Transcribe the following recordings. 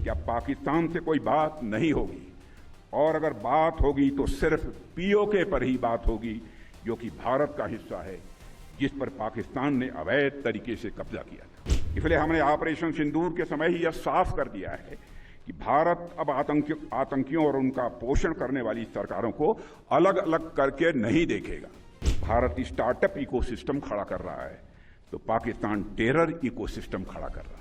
क्या पाकिस्तान से कोई बात नहीं होगी, और अगर बात होगी तो सिर्फ पीओके पर ही बात होगी, जो कि भारत का हिस्सा है, जिस पर पाकिस्तान ने अवैध तरीके से कब्जा किया था। इसलिए हमने ऑपरेशन सिंदूर के समय ही यह साफ कर दिया है कि भारत अब आतंकियों और उनका पोषण करने वाली सरकारों को अलग अलग करके नहीं देखेगा। भारत स्टार्टअप इकोसिस्टम खड़ा कर रहा है तो पाकिस्तान टेरर इकोसिस्टम खड़ा कर रहा है।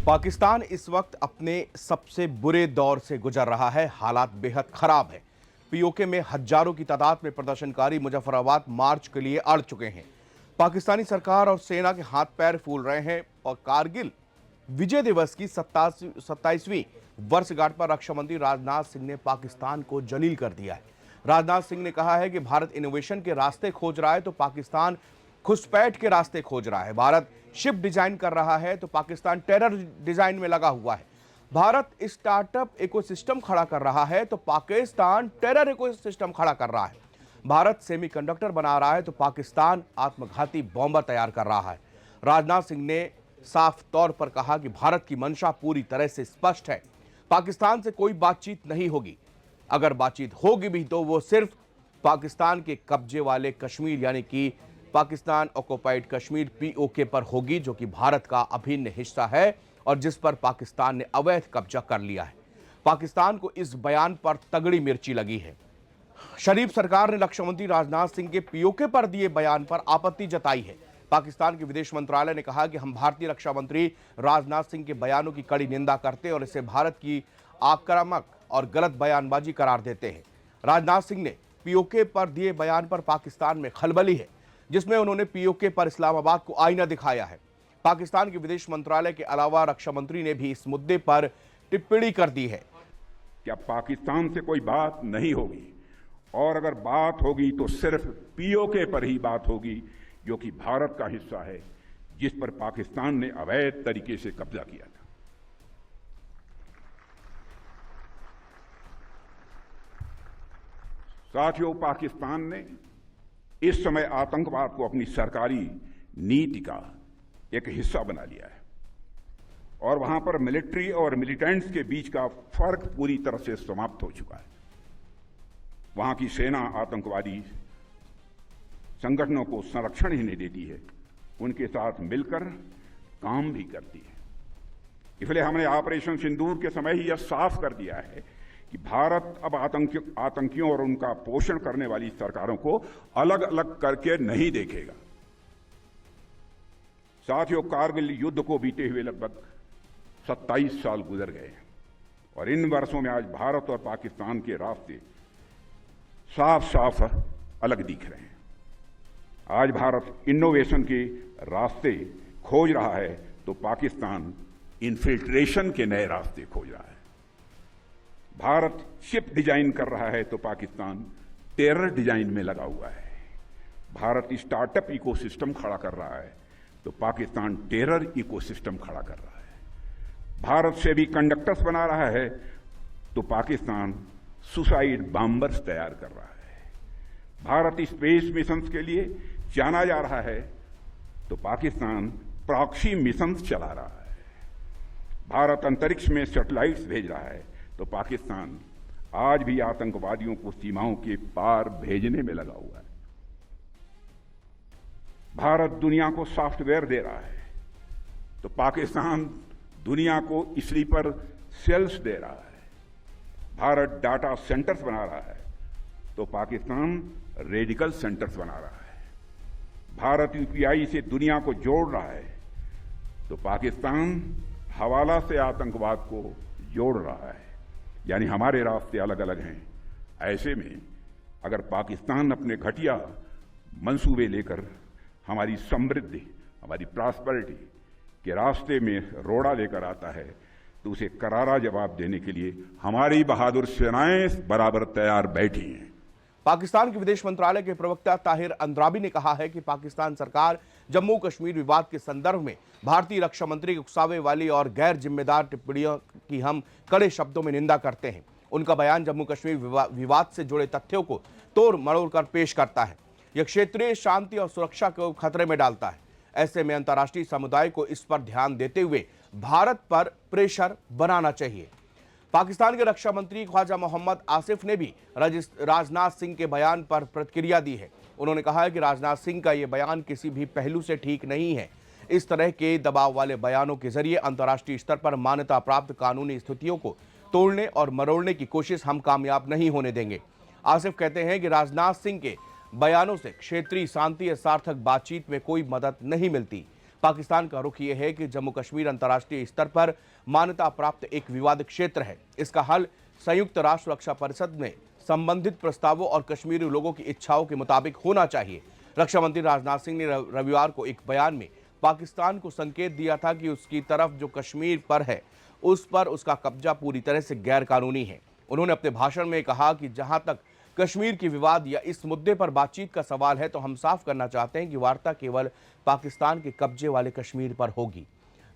पाकिस्तान इस वक्त अपने सबसे बुरे दौर से गुजर रहा है। हालात बेहद खराब है। पीओके में हजारों की तादाद में प्रदर्शनकारी मुजफ्फराबाद मार्च के लिए अड़ चुके हैं। पाकिस्तानी सरकार और सेना के हाथ पैर फूल रहे हैं और कारगिल विजय दिवस की 27वीं वर्षगांठ पर रक्षा मंत्री राजनाथ सिंह ने पाकिस्तान को जलील कर दिया है। राजनाथ सिंह ने कहा है कि भारत इनोवेशन के रास्ते खोज रहा है तो पाकिस्तान घुसपैठ के रास्ते खोज रहा है। भारत शिप डिजाइन कर रहा है तो पाकिस्तान टेरर डिजाइन में लगा हुआ है। भारत स्टार्टअप इकोसिस्टम खड़ा कर रहा है तो पाकिस्तान टेरर इकोसिस्टम खड़ा कर रहा है। भारत सेमीकंडक्टर बना रहा है तो पाकिस्तान आत्मघाती बॉम्बर तैयार कर रहा है। राजनाथ सिंह ने साफ तौर पर कहा कि भारत की मंशा पूरी तरह से स्पष्ट है। पाकिस्तान से कोई बातचीत नहीं होगी। अगर बातचीत होगी भी तो वो सिर्फ पाकिस्तान के कब्जे वाले कश्मीर यानी कि पाकिस्तान ऑक्युपाइड कश्मीर पीओके पर होगी, जो कि भारत का अभिन्न हिस्सा है और जिस पर पाकिस्तान ने अवैध कब्जा कर लिया है। पाकिस्तान को इस बयान पर तगड़ी मिर्ची लगी है। शरीफ सरकार ने रक्षा मंत्री राजनाथ सिंह के पीओके पर दिए बयान पर आपत्ति जताई है। पाकिस्तान के विदेश मंत्रालय ने कहा कि हम भारतीय रक्षा मंत्री राजनाथ सिंह के बयानों की कड़ी निंदा करते हैं और इसे भारत की आक्रामक और गलत बयानबाजी करार देते हैं। राजनाथ सिंह ने पीओके पर दिए बयान पर पाकिस्तान में खलबली है, जिसमें उन्होंने पीओके पर इस्लामाबाद को आईना दिखाया है। पाकिस्तान के विदेश मंत्रालय के अलावा रक्षा मंत्री ने भी इस मुद्दे पर टिप्पणी कर दी है। क्या पाकिस्तान से कोई बात नहीं होगी, और अगर बात होगी तो सिर्फ पीओके पर ही बात होगी, जो कि भारत का हिस्सा है, जिस पर पाकिस्तान ने अवैध तरीके से कब्जा किया था। साथियों, पाकिस्तान ने इस समय आतंकवाद को अपनी सरकारी नीति का एक हिस्सा बना लिया है और वहां पर मिलिट्री और मिलिटेंट्स के बीच का फर्क पूरी तरह से समाप्त हो चुका है। वहां की सेना आतंकवादी संगठनों को संरक्षण ही नहीं देती है, उनके साथ मिलकर काम भी करती है। इसलिए हमने ऑपरेशन सिंदूर के समय ही यह साफ कर दिया है कि भारत अब आतंकियों और उनका पोषण करने वाली सरकारों को अलग अलग करके नहीं देखेगा। साथियों, कारगिल युद्ध को बीते हुए लगभग 27 साल गुजर गए और इन वर्षों में आज भारत और पाकिस्तान के रास्ते साफ साफ अलग दिख रहे हैं। आज भारत इनोवेशन के रास्ते खोज रहा है तो पाकिस्तान इन्फिल्ट्रेशन के नए रास्ते खोज रहा है। भारत शिप डिजाइन कर रहा है तो पाकिस्तान टेरर डिजाइन में लगा हुआ है। भारत स्टार्टअप इकोसिस्टम खड़ा कर रहा है तो पाकिस्तान टेरर इकोसिस्टम खड़ा कर रहा है। भारत से भी कंडक्टर्स बना रहा है तो पाकिस्तान सुसाइड बॉम्बर्स तैयार कर रहा है। भारत स्पेस मिशंस के लिए जाना जा रहा है तो पाकिस्तान प्रॉक्सी मिशंस चला रहा है। भारत अंतरिक्ष में सैटेलाइट्स भेज रहा है तो पाकिस्तान आज भी आतंकवादियों को सीमाओं के पार भेजने में लगा हुआ है। भारत दुनिया को सॉफ्टवेयर दे रहा है तो पाकिस्तान दुनिया को स्लीपर सेल्स दे रहा है। भारत डाटा सेंटर्स बना रहा है तो पाकिस्तान रेडिकल सेंटर्स बना रहा है। भारत यूपीआई से दुनिया को जोड़ रहा है तो पाकिस्तान हवाला से आतंकवाद को जोड़ रहा है। यानी हमारे रास्ते अलग अलग हैं। ऐसे में अगर पाकिस्तान अपने घटिया मंसूबे लेकर हमारी समृद्धि, हमारी प्रॉस्पेरिटी के रास्ते में रोड़ा लेकर आता है तो उसे करारा जवाब देने के लिए हमारी बहादुर सेनाएं बराबर तैयार बैठी हैं। पाकिस्तान के विदेश मंत्रालय के प्रवक्ता ताहिर अंद्राबी ने कहा है कि पाकिस्तान सरकार जम्मू कश्मीर विवाद के संदर्भ में भारतीय रक्षा मंत्री की उकसावे वाली और गैर जिम्मेदार टिप्पणियों की हम कड़े शब्दों में निंदा करते हैं। उनका बयान जम्मू कश्मीर विवाद से जुड़े तथ्यों को तोड़ मरोड़ कर पेश करता है। यह क्षेत्रीय शांति और सुरक्षा को खतरे में डालता है। ऐसे में अंतर्राष्ट्रीय समुदाय को इस पर ध्यान देते हुए भारत पर प्रेशर बनाना चाहिए। पाकिस्तान के रक्षा मंत्री ख्वाजा मोहम्मद आसिफ ने भी राजनाथ सिंह के बयान पर प्रतिक्रिया दी है। उन्होंने कहा है कि राजनाथ सिंह का यह बयान किसी भी पहलू से ठीक नहीं है। इस तरह के दबाव वाले बयानों के जरिए अंतर्राष्ट्रीय स्तर पर मान्यता प्राप्त कानूनी स्थितियों को तोड़ने और मरोड़ने की कोशिश हम कामयाब नहीं होने देंगे। आसिफ कहते हैं कि राजनाथ सिंह के बयानों से क्षेत्रीय शांति या सार्थक बातचीत में कोई मदद नहीं मिलती। पाकिस्तान का रुख यह है कि जम्मू कश्मीर अंतर्राष्ट्रीय स्तर पर मान्यता प्राप्त एक विवादित क्षेत्र है। इसका हल संयुक्त राष्ट्र सुरक्षा परिषद में संबंधित प्रस्तावों और कश्मीरी लोगों की इच्छाओं के मुताबिक होना चाहिए। रक्षा मंत्री राजनाथ सिंह ने रविवार को एक बयान में पाकिस्तान को संकेत दिया था कि उसकी तरफ जो कश्मीर पर है उस पर उसका कब्जा पूरी तरह से गैर कानूनी है। उन्होंने अपने भाषण में कहा कि जहां तक कश्मीर की विवाद या इस मुद्दे पर बातचीत का सवाल है तो हम साफ करना चाहते हैं कि वार्ता केवल पाकिस्तान के कब्जे वाले कश्मीर पर होगी।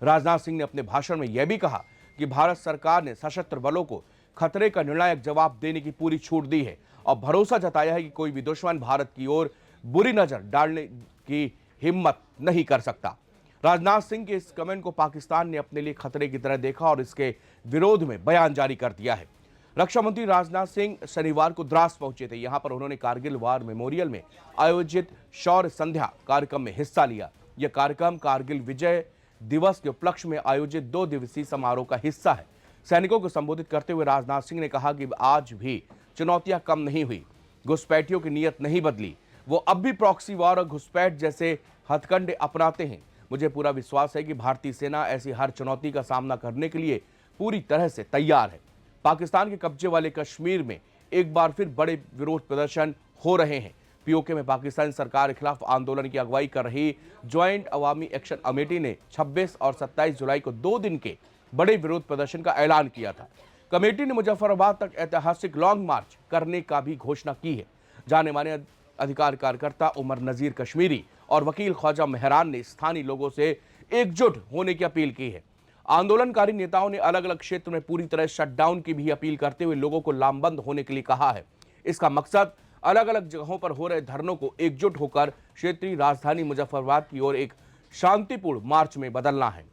राजनाथ सिंह ने अपने भाषण में यह भी कहा कि भारत सरकार ने सशस्त्र बलों को खतरे का निर्णायक जवाब देने की पूरी छूट दी है और भरोसा जताया है कि कोई भी दुश्मन भारत की ओर बुरी नजर डालने की हिम्मत नहीं कर सकता। राजनाथ सिंह के इस कमेंट को पाकिस्तान ने अपने लिए खतरे की तरह देखा और इसके विरोध में बयान जारी कर दिया है। रक्षा मंत्री राजनाथ सिंह शनिवार को द्रास पहुंचे थे। यहां पर उन्होंने कारगिल वार मेमोरियल में आयोजित शौर्य संध्या कार्यक्रम में हिस्सा लिया। यह कार्यक्रम कारगिल विजय दिवस के उपलक्ष्य में आयोजित 2 दिवसीय समारोह का हिस्सा है। सैनिकों को संबोधित करते हुए राजनाथ सिंह ने कहा कि आज भी चुनौतियां कम नहीं हुई, घुसपैठियों की नीयत नहीं बदली, वो अब भी प्रॉक्सी वार और घुसपैठ जैसे हथकंडे अपनाते हैं। मुझे पूरा विश्वास है कि भारतीय सेना ऐसी हर चुनौती का सामना करने के लिए पूरी तरह से तैयार है। पाकिस्तान के कब्जे वाले कश्मीर में एक बार फिर बड़े विरोध प्रदर्शन हो रहे हैं। पीओके में पाकिस्तान सरकार के खिलाफ आंदोलन की अगुवाई कर रही ज्वाइंट अवामी एक्शन कमेटी ने 26 और 27 जुलाई को 2 दिन के बड़े विरोध प्रदर्शन का ऐलान किया था। कमेटी ने मुजफ्फराबाद तक ऐतिहासिक लॉन्ग मार्च करने का भी घोषणा की है। जाने माने अधिकार कार्यकर्ता उमर नजीर कश्मीरी और वकील ख्वाजा मेहरान ने स्थानीय लोगों से एकजुट होने की अपील की है। आंदोलनकारी नेताओं ने अलग अलग क्षेत्र में पूरी तरह शटडाउन की भी अपील करते हुए लोगों को लामबंद होने के लिए कहा है। इसका मकसद अलग अलग जगहों पर हो रहे धरनों को एकजुट होकर क्षेत्रीय राजधानी मुजफ्फराबाद की ओर एक शांतिपूर्ण मार्च में बदलना है।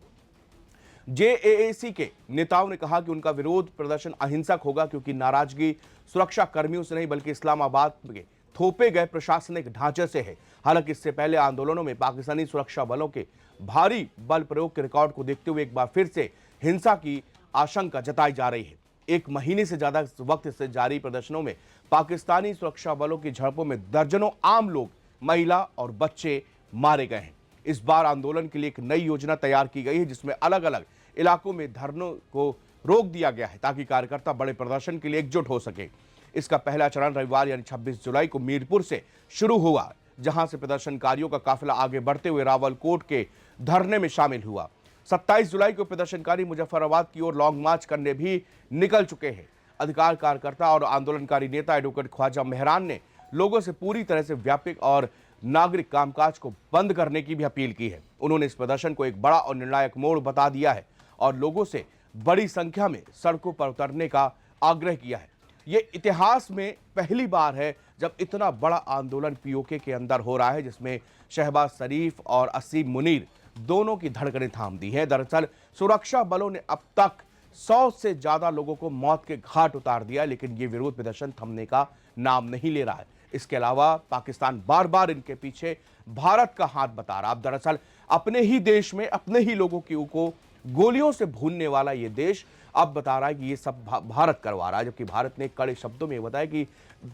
जेएएसी के नेताओं ने कहा कि उनका विरोध प्रदर्शन अहिंसक होगा क्योंकि नाराजगी सुरक्षा कर्मियों से नहीं बल्कि इस्लामाबाद के थोपे गए प्रशासनिक ढांचे से है। हालांकि इससे पहले आंदोलनों में पाकिस्तानी सुरक्षा बलों के भारी बल प्रयोग के रिकॉर्ड को देखते हुए एक बार फिर से हिंसा की आशंका जताई जा रही है। 1 महीने से ज्यादा वक्त से जारी प्रदर्शनों में पाकिस्तानी सुरक्षा बलों की झड़पों में दर्जनों आम लोग, महिला और बच्चे मारे गए हैं। इस बार आंदोलन के लिए एक नई योजना तैयार की गई है जिसमें अलग अलग इलाकों में धरनों को रोक दिया गया है ताकि कार्यकर्ता बड़े प्रदर्शन के लिए एकजुट हो सके। इसका पहला चरण रविवार यानी 26 जुलाई को मीरपुर से शुरू हुआ, जहां से प्रदर्शनकारियों का काफिला आगे बढ़ते हुए रावलकोट के धरने में शामिल हुआ। 27 जुलाई को प्रदर्शनकारी मुजफ्फराबाद की ओर लॉन्ग मार्च करने भी निकल चुके हैं। अधिकार कार्यकर्ता और आंदोलनकारी नेता एडवोकेट ख्वाजा मेहरान ने लोगों से पूरी तरह से व्यापक और नागरिक कामकाज को बंद करने की भी अपील की है। उन्होंने इस प्रदर्शन को एक बड़ा और निर्णायक मोड़ बता दिया है और लोगों से बड़ी संख्या में सड़कों पर उतरने का आग्रह किया है। ये इतिहास में पहली बार है जब इतना बड़ा आंदोलन पीओके के अंदर हो रहा है जिसमें शहबाज शरीफ और असीम मुनीर दोनों की धड़कनें थाम दी है। दरअसल सुरक्षा बलों ने अब तक 100 से ज्यादा लोगों को मौत के घाट उतार दिया, लेकिन ये विरोध प्रदर्शन थमने का नाम नहीं ले रहा है। इसके अलावा पाकिस्तान बार बार इनके पीछे भारत का हाथ बता रहा। अब दरअसल अपने ही देश में अपने ही लोगों को गोलियों से भूनने वाला ये देश अब बता रहा है कि ये सब भारत करवा रहा है, जबकि भारत ने कड़े शब्दों में बताया कि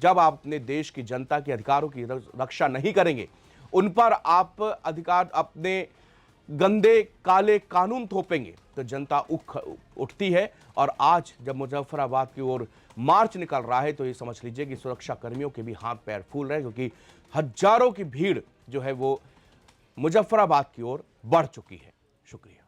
जब आप अपने देश की जनता के अधिकारों की रक्षा नहीं करेंगे, उन पर आप अधिकार अपने गंदे काले कानून थोपेंगे तो जनता उठती है। और आज जब मुजफ्फराबाद की ओर मार्च निकल रहा है तो ये समझ लीजिए कि सुरक्षा कर्मियों के भी हाथ पैर फूल रहे हैं, क्योंकि हजारों की भीड़ जो है वो मुजफ्फराबाद की ओर बढ़ चुकी है। शुक्रिया।